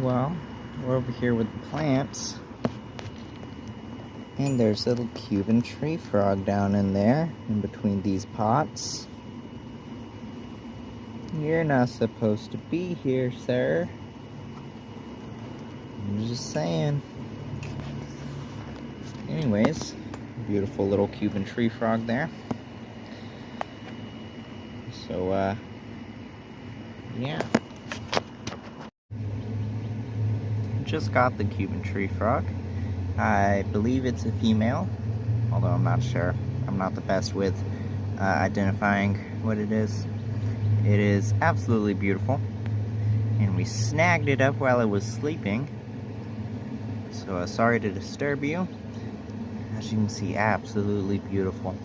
Well, we're over here with the plants. And there's a little Cuban tree frog down in there, in between these pots. You're not supposed to be here, sir. I'm just saying. Anyways, beautiful little Cuban tree frog there. So, yeah. Just got the Cuban tree frog. I believe it's a female, although I'm not sure. I'm not the best with identifying what it is. It is absolutely beautiful, and we snagged it up while it was sleeping. So sorry to disturb you. As you can see, absolutely beautiful.